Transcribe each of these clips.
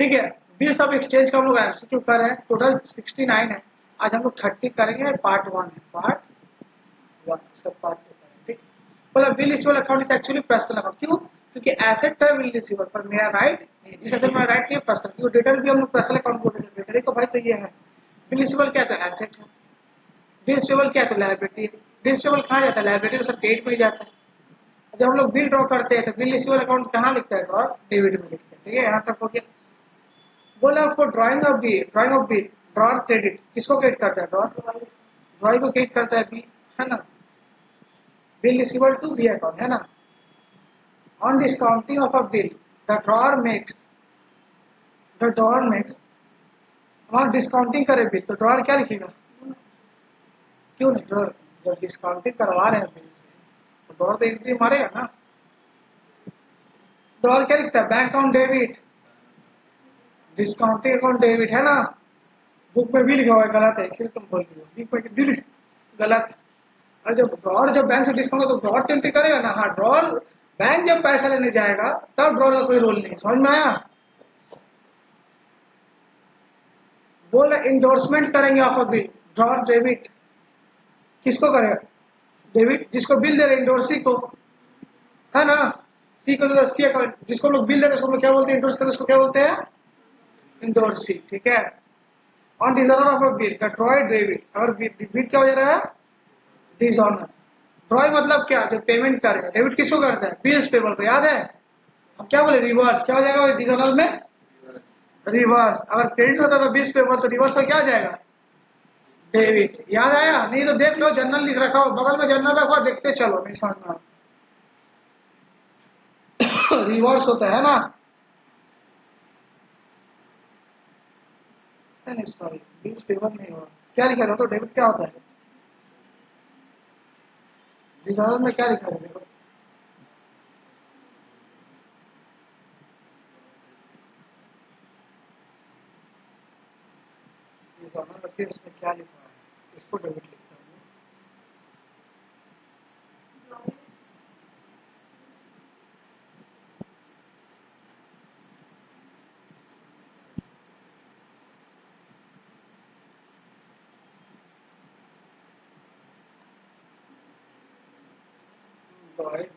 ठीक है। Bills of exchange का हम लोग एमसीक्यू कर रहे हैं, टोटल 69 है। आज हम लोग 30 करेंगे, पार्ट 1 है, पार्ट 1 उसका पार्ट 2 करेंगे। ठीक, बोला bill receivable account is actually personal account. क्यों? क्योंकि एसेट है बिल रिसीवेबल, पर मेरा राइट नहीं, जिस अगर मेरा राइट नहीं है पर्सनल, क्योंकि डेटर भी हम लोग पर्सनल अकाउंट बोलते हैं, डेटर को भाई तो ये है। बिल रिसीवेबल क्या है? एसेट है। बिल रिसीवेबल क्या है? तो लायबिलिटी है। बिल रिसीवेबल कहाँ जाता है? लायबिलिटी तो सर क्रेडिट में ही जाता है। जब हम लोग बिल ड्रॉ करते हैं तो बिल रिसीवेबल अकाउंट कहाँ लिखता है? ड्रॉ डेबिट में लिखते हैं। ठीक है, यहाँ तक हो गया। बोला आपको drawing of B, drawer credit किसको क्रेडिट करता है? ड्रॉर ड्रॉइंग को क्रेडिट करता है बी, है ना। Bill receivable to B account, है ना। On discounting of a bill the drawer makes वहाँ डिस्काउंटिंग करे बिल तो ड्रॉर क्या लिखेगा? क्यों नहीं? ड्रॉर जब डिस्काउंटिंग करवा रहे हैं बिल से तो ड्रॉर तो एंट्री मारेगा ना। ड्रॉर क्या लिखता है? Bank account debit, discounting account debit, है ना। बुक में भी लिखा हुआ है, गलत है, इसलिए तुम बोल रही हो बुक में बिल गलत है। और जब ड्रॉर जब बैंक से डिस्काउंट तो ड्रॉर एंट्री करेगा ना। हाँ, ड्रॉर बैंक जब पैसा लेने जाएगा तब ड्रॉर का कोई रोल नहीं। समझ में आया? बोल इंडोर्समेंट करेंगे of a bill, drawer debit किसको करेगा? डेबिट जिसको बिल दे रहे इंडोर्सी को, है ना। सी को तो सी अकाउंट, जिसको लोग बिल दे रहे हैं उसको लोग क्या बोलते हैं? इंडोर्स करते उसको क्या बोलते हैं? इंडोर्सी। ठीक है। On dishonoured of a bill का ड्रॉय डेबिट, अगर बिल क्या हो जा रहा है? डिजॉनर। ड्रॉय मतलब क्या? जो पेमेंट करेगा। डेबिट किसको करता है? बिल्स पेबल को, याद है। हम क्या बोले? रिवर्स। क्या हो जाएगा डिजॉनर में? रिवर्स। अगर क्रेडिट होता था बिल्स पेबल तो रिवर्स हो क्या आ जाएगा? डेबिट। याद आया? नहीं तो देख लो, जर्नल लिख रखा हो बगल में, जर्नल रखा देखते चलो, नहीं समझना। रिवर्स होता है ना। नहीं सॉरी, बिल्स पेबल नहीं होगा। क्या लिखा था? तो डेबिट क्या होता है? डिजॉनर में क्या लिखा है? देखो, डिजॉनर में फिर इसमें क्या लिखा है? इसको डेबिट लिखता हूँ।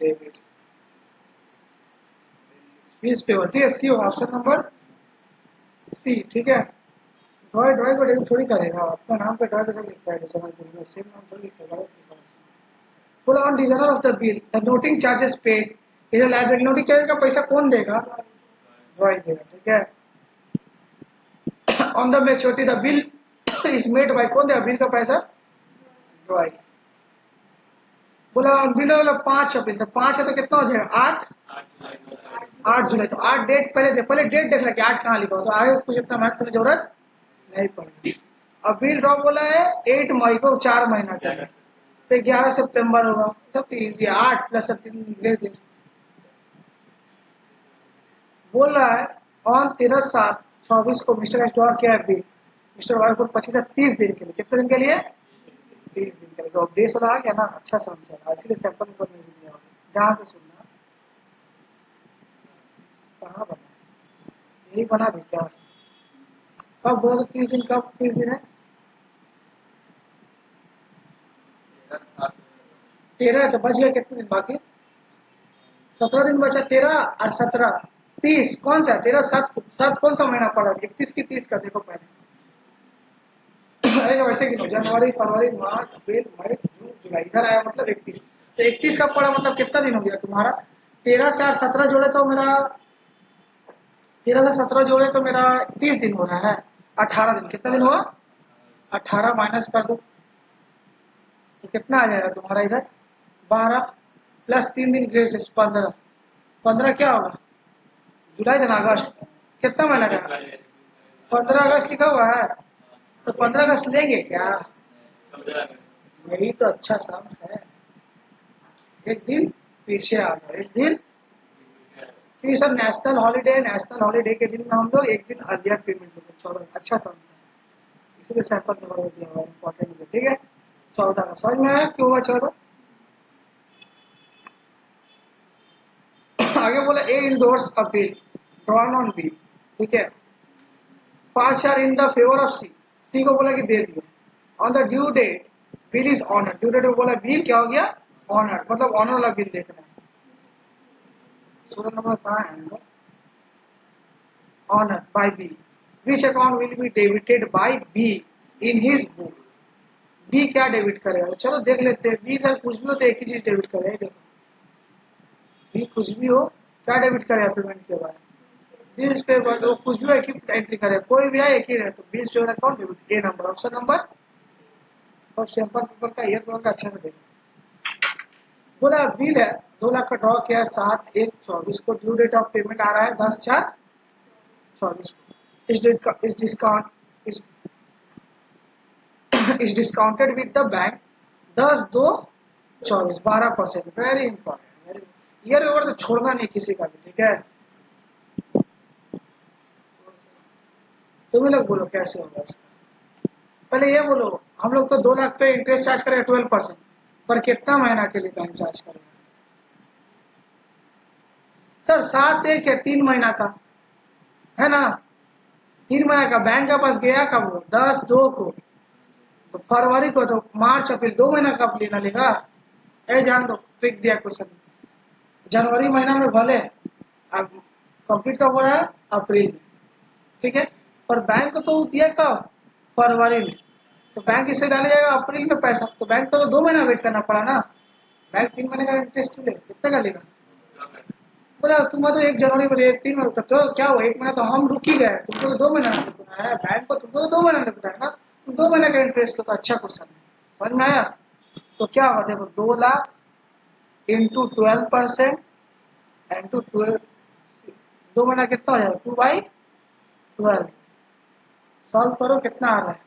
डेबिट बिल्स पेबल, ठीक है। सी होगा ऑप्शन नंबर सी। ठीक है। ड्रॉय ड्रॉय को डेबिट थोड़ी करेगा, अपना नाम पे ड्रॉय पे सब लिखता है, डिजॉनर बिल में सेम नाम थोड़ी लिखेगा। बोला on dishonoured of the bill the noting charges paid is a liability. Noting charges का पैसा कौन देगा? ड्रॉय देगा। ठीक है। On the maturity the bill is made by, कौन देगा बिल का पैसा? ड्रॉय। बोला बिल वाला 5 अप्रैल, तो 5 है तो कितना हो जाएगा? 8 जुलाई। तो 8 डेट पहले दे, पहले डेट देख ला कि 8 कहाँ लिखा हो, तो आगे कुछ इतना मेहनत करने की जरूरत नहीं पड़ेगी। अब बिल ड्रॉप बोला है 8 मई को, 4 महीना का है, तो 11 सितंबर होगा। सब इजी है, 8 प्लस 3 बोल रहा है ऑन 13/7/24 को मिस्टर एस ड्रॉ किया है बिल मिस्टर वाई को 25 से 30 दिन के लिए। कितने दिन के लिए? 30 दिन के लिए। तो अपडेट रहा क्या ना, अच्छा समझा, इसीलिए सैंपल को नहीं दिया होगा। ध्यान से सुनना। कहाँ बना? यही बना दे क्या? कब बोला? 30 दिन, कब 30 दिन है? 13 है, तो बच गया कितने दिन बाकी? 17 दिन बचा। 13 और 17, 30 कौन सा है? 13 7 7 कौन सा महीना पड़ा? 31 की 30 का देखो पहले। अरे वैसे कि जनवरी फरवरी मार्च अप्रैल मई जून जुलाई, इधर आया मतलब 31। तो 31 का पड़ा मतलब कितना दिन हो गया तुम्हारा? 13 से 8 17 जोड़े तो मेरा 13 से 17 जोड़े तो मेरा 30 दिन हो रहा है। 18 दिन, कितना दिन हुआ? 18 माइनस कर दो तो कितना आ जाएगा तुम्हारा इधर? 12 प्लस 3 दिन ग्रेस 15। 15 क्या होगा? जुलाई दिन अगस्त, कितना महीना का? 15 अगस्त लिखा हुआ है, तो 15 अगस्त लेंगे क्या? यही तो अच्छा साम्स है। एक दिन पीछे आ जाओ, एक दिन। तो ये सब नेशनल हॉलीडे के दिन में हम लोग एक दिन अर्लियर पेमेंट होते हैं। 14, अच्छा साम्स है, इसीलिए सैंपल नंबर दिया हुआ है, इंपॉर्टेंट है। ठीक है। 14 का समझ में आया क्यों हुआ 14? आगे बोला A endorse a bill drawn on bill. ठीक है। 5,000 in the favour of C, C को बोला कि दे दिए। On the due date bill is honoured, due date में बोला बिल क्या हो गया, ऑनर्ड, मतलब ऑनर वाला बिल देखना है। 16 नंबर कहाँ है answer, honoured by B, which account will be debited by B in his book, B क्या डेबिट करेगा, चलो देख लेते हैं। बी सर कुछ भी हो तो एक ही चीज डेबिट करेगा, देखो बी कुछ भी हो क्या डेबिट करेगा पेमेंट के बाद, बीस पे बाद वो कुछ भी एक ही एंट्री करे, कोई भी आए एक ही रहे, तो 20 पे अकाउंट डेबिट, ए नंबर ऑप्शन नंबर। और सैंपल पेपर का ईयर का अच्छा से देखो। बोला बिल है 2 लाख का ड्रॉ किया 7/1/24 को, ड्यू डेट ऑफ पेमेंट आ रहा है 10/4/24 को। इस डेट का इस डिस्काउंट इस discounted with the bank 10/2/24 12%, very important. Year over तो छोड़ना नहीं किसी का भी, ठीक है। तुम्हें लोग बोलो कैसे होगा इसका, पहले ये बोलो, हम लोग तो 2 लाख पे इंटरेस्ट चार्ज करेंगे 12%, पर कितना महीना के लिए बैंक चार्ज करेंगे सर, 7/1 है 3 महीना का है ना, 3 महीना का। बैंक के पास गया कब, वो 10/2 को, तो फरवरी को, तो मार्च अप्रैल 2 महीना कब लेना लेगा। ए जान दो, ट्रिक दिया क्वेश्चन, जनवरी महीना में भले अब कंप्लीट कब हो रहा है, अप्रैल में, ठीक है, पर बैंक को तो दिया कब, फरवरी में, तो बैंक इससे डाले जाएगा अप्रैल में पैसा, तो बैंक को तो 2 महीना वेट करना पड़ा ना। बैंक 3 महीने का इंटरेस्ट ले कितने का लेगा, बोला तुम तो 1 जनवरी को 3 महीने, तो क्या हो 1 महीना तो हम रुक ही गए, तुमको तो 2 महीना रुकना है, बैंक को तुमको तो 2 महीना रुकना है ना, तुम 2 महीने का इंटरेस्ट, तो अच्छा क्वेश्चन है, समझ में आया। तो क्या होगा देखो, 2 लाख इंटू 12% इंटू 12, 2 महीना कितना हो जाएगा, 2/12, सॉल्व करो कितना आ रहा है,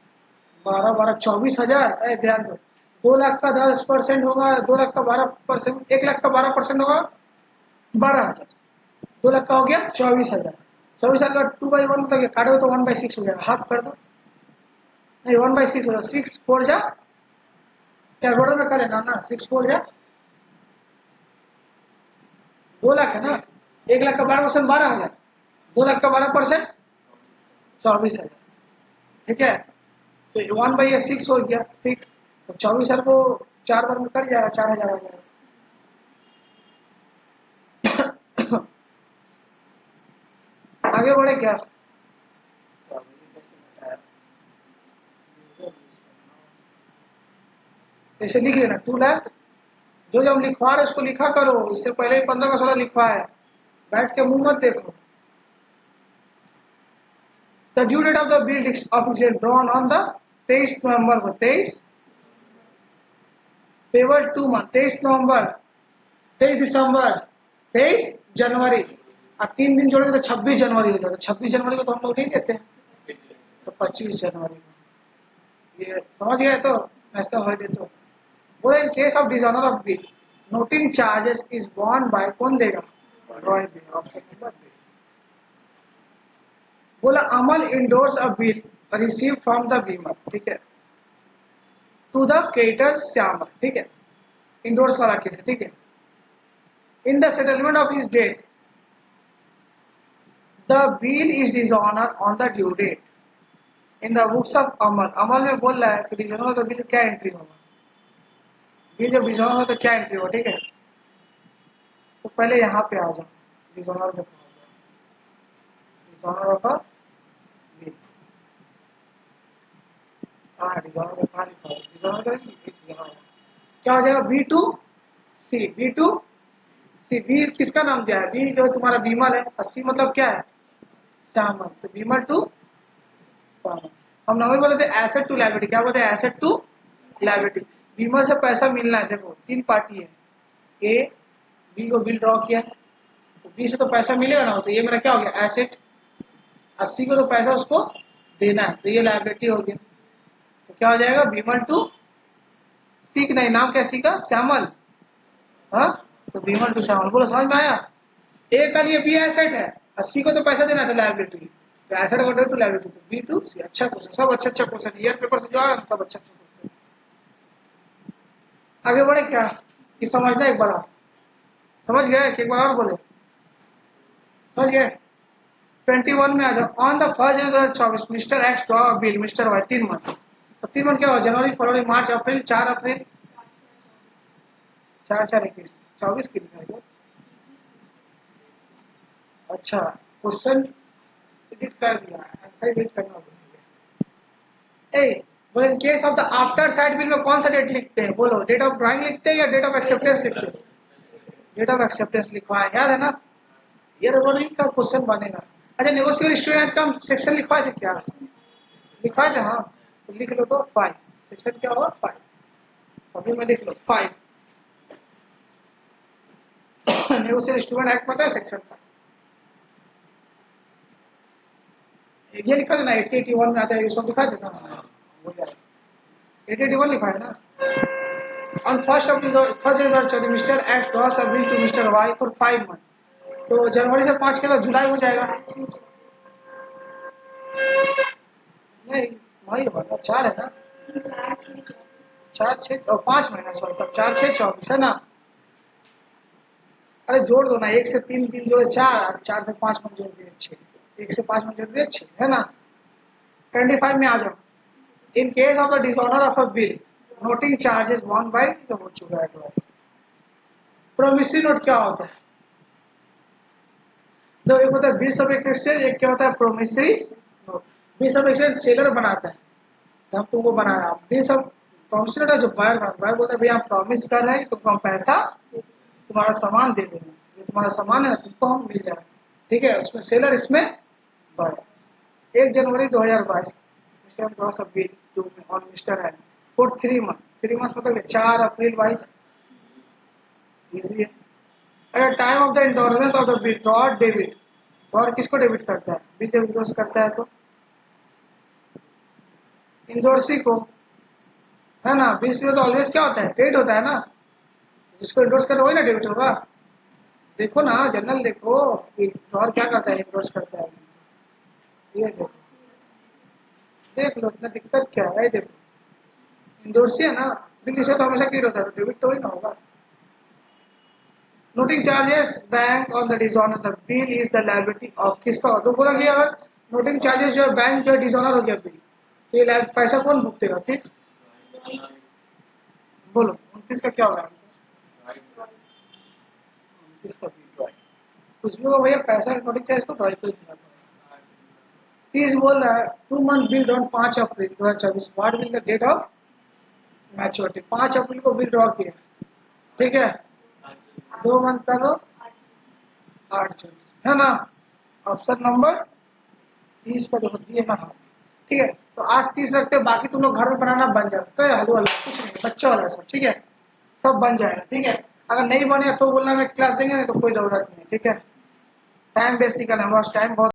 12 24,000। ध्यान दो, 2 लाख का 10% होगा, 2 लाख का 12%, 1 लाख का 12% होगा 12,000, 2 लाख का हो गया 24,000, 24,000 का 2/1 मतलब काटो तो 1/6 हो जाएगा, हाफ कर दो, नहीं 1/6 होगा, 6/4 जा, कैलकुलेटर में कर लेना ना, 6/4 जा 2 लाख है ना, 1 लाख का 12% 12,000, 2 लाख का 12% 24,000, ठीक है। तो 1/6 हो गया 6, तो 24,000 को 4 बार में कट जाएगा, 4,000 हो जाएगा। आगे बढ़े क्या, ऐसे लिख लेना 2 लाख, जो जो हम लिखवा रहे उसको लिखा करो, इससे पहले ही 15 का 16 लिखवा है, बैठ के मुंह मत देखो। The due date of the bill of drawn on the 23 November को, 23 पेबल 2 मंथ, 23 नवंबर, 23 दिसंबर, 23 जनवरी, और 3 दिन जोड़ेंगे तो 26 जनवरी हो जाता है। 26 जनवरी को तो हम लोग नहीं देते हैं, तो 25 जनवरी को, ये समझ गए तो नेशनल हॉलीडे। तो बोले in case of dishonour of bill noting charges is borne by, कौन देगा, रॉय देगा, ऑप्शन नंबर बी। बोला Amal endorse a bill receive from the beamer, ठीक है, टू द क्रेडिटर श्यामल, ठीक है, इंडोर्स वाला केस है, ठीक है। In the settlement of his debt the bill is dishonour on the due date in the books of Amal, Amal में बोल रहा है कि डिसऑनर का बिल क्या एंट्री होगा, बिल जब डिसऑनर हो तो क्या एंट्री होगा, ठीक है। तो पहले यहाँ पे आ जाओ, डिसऑनर में डिसऑनर का बिल, हाँ डिसऑनर में कहाँ लिखा है, डिसऑनर का यहाँ क्या हो जाएगा, B2C, B2C, बी किसका नाम दिया है, बी जो तुम्हारा बीमल है, 80 मतलब क्या है, श्यामल, तो बीमल टू श्यामल। हम नॉर्मल बोलते थे एसेट टू लायबिलिटी, क्या बोलते हैं, एसेट टू लायबिलिटी। बीमल से पैसा मिलना है, देखो 3 पार्टी है, ए बी को बिल ड्रॉ किया है, तो बी से तो पैसा मिलेगा ना, तो ये मेरा क्या हो गया एसेट, 80 को तो पैसा उसको देना है, तो ये लायबिलिटी हो गया, तो क्या हो जाएगा बीमल टू सी, नहीं नाम क्या सी का, श्यामल, हाँ, तो बीमल टू श्यामल, बोलो समझ में आया। ए का लिए बी एसेट है, 80 को तो पैसा देना था लायबिलिटी, तो एसेट को टू लायबिलिटी, तो B2C, अच्छा क्वेश्चन, सब अच्छा क्वेश्चन, ईयर पेपर से जो आ रहा है सब अच्छा क्वेश्चन। आगे बढ़े क्या, कि समझना एक बार, समझ गए कि एक बार और बोले, समझ गए, 21 में आ जाओ। On the 1 January 2024 mister X draw a bill mister Y 3 month. तो 3 मंथ क्या हुआ? जनवरी, फरवरी, मार्च, अप्रैल, 4 अप्रैल, 4 4 21 24 की लिखा। अच्छा, क्वेश्चन एडिट कर दिया, आंसर एडिट करना बोलेंगे। ए बोले in case of the after side bill में कौन सा डेट लिखते हैं? बोलो, डेट ऑफ ड्राइंग लिखते हैं या डेट ऑफ एक्सेप्टेंस लिखते हैं? डेट ऑफ एक्सेप्टेंस लिखवाए, याद है ना? ये नहीं का क्वेश्चन बनेगा। अच्छा, नेगोशिएबल स्टूडेंट का सेक्शन लिखवाए थे क्या? लिखवाए थे, हाँ। तो लिख लो तो 5, सेक्शन क्या होगा? 5। अभी में लिख लो 5। नेगोशिएबल स्टूडेंट एक्ट पता है सेक्शन का? ये लिखा था ना, 8081 में आता है, ये सब लिखा था ना, हो जाएगा। 8081 लिखा है ना। On first January mister X draws a bill to mister Y for 5 month. तो जनवरी से 5 के बाद जुलाई हो जाएगा। नहीं, वही होगा, 4 है ना, 4 6 और 5 महीना, सॉरी, तब 4 6 24 है ना। अरे जोड़ दो ना, 1 से 3 3 जोड़े 4, 4 से 5 में जोड़ दिए 6, 1 से 5 में जोड़ दिए 6, है ना। 25 में आ जाओ। इन case of the dishonour of a bill noting charges one by तो हो चुका है। प्रोमिसरी नोट क्या होता है? दो, एक होता है बिल्स ऑफ एक्सचेंज, एक क्या होता है? Promissory note. Bills of exchange seller बनाता है, हम तुमको बना रहा हूँ। बिल्स ऑफ प्रोमिसरी नोट है जो बायर बनाता है। बायर बोलता है भैया हम प्रॉमिस कर रहे हैं कि तुमको हम पैसा, तुम्हारा सामान दे देंगे, ये तुम्हारा सामान है ना, तुमको हम मिल जाए, ठीक है। उसमें सेलर, इसमें buyer. 1 January 2022 mister bill on mister है फॉर 3 मंथ। 3 मंथ मतलब 4 अप्रैल 22, इजी है। अगर time of the endorsement of the bill dot debit, dot किसको डेबिट करता है? बिल जब इंडोर्स करता है तो इंडोर्सी को, है ना। बीच में तो ऑलवेज क्या होता है? डेट होता है ना, जिसको इंडोर्स कर रहे वही ना डेबिट होगा। देखो ना, जनरल देखो, डॉट क्या करता है? इंडोर्स करता है। ये देखो, देख लो, इतना दिक्कत क्या है? देखो, इंडोर्सी है ना, बिल इसे तो हमेशा क्लियर होता है, तो डेबिट तो ही ना होगा। Noting charges bank on the dishonour the bill is the liability of किसका? तो बोला कि अगर नोटिंग चार्जेस जो है बैंक जो है डिसऑनर हो गया बिल, तो ये पैसा कौन भुगतेगा? ठीक, बोलो 29 का क्या होगा? 29 का बिल ड्राइंग, कुछ भी हो भैया, पैसा नोटिंग चार्ज को ड्राइंग को दिया। 30 बोल रहा है 2 month bill on 5 April 2024 what will the date of maturity? 5 April को बिल ड्रॉ किया, ठीक है। 2 मंथ का तो 8 जून, है ना। ऑप्शन नंबर 30 का देखो दिए ना, हाँ, ठीक है। तो आज 30 रखते हैं, बाकी तुम लोग घर में बनाना बन जाए, तो हलवा वाला कुछ नहीं, बच्चा वाला सब, ठीक है, सब बन जाएगा, ठीक है। अगर नहीं बने तो बोलना, मैं क्लास देंगे, नहीं तो कोई जरूरत नहीं, ठीक है। टाइम वेस्ट नहीं करना, बस टाइम बहुत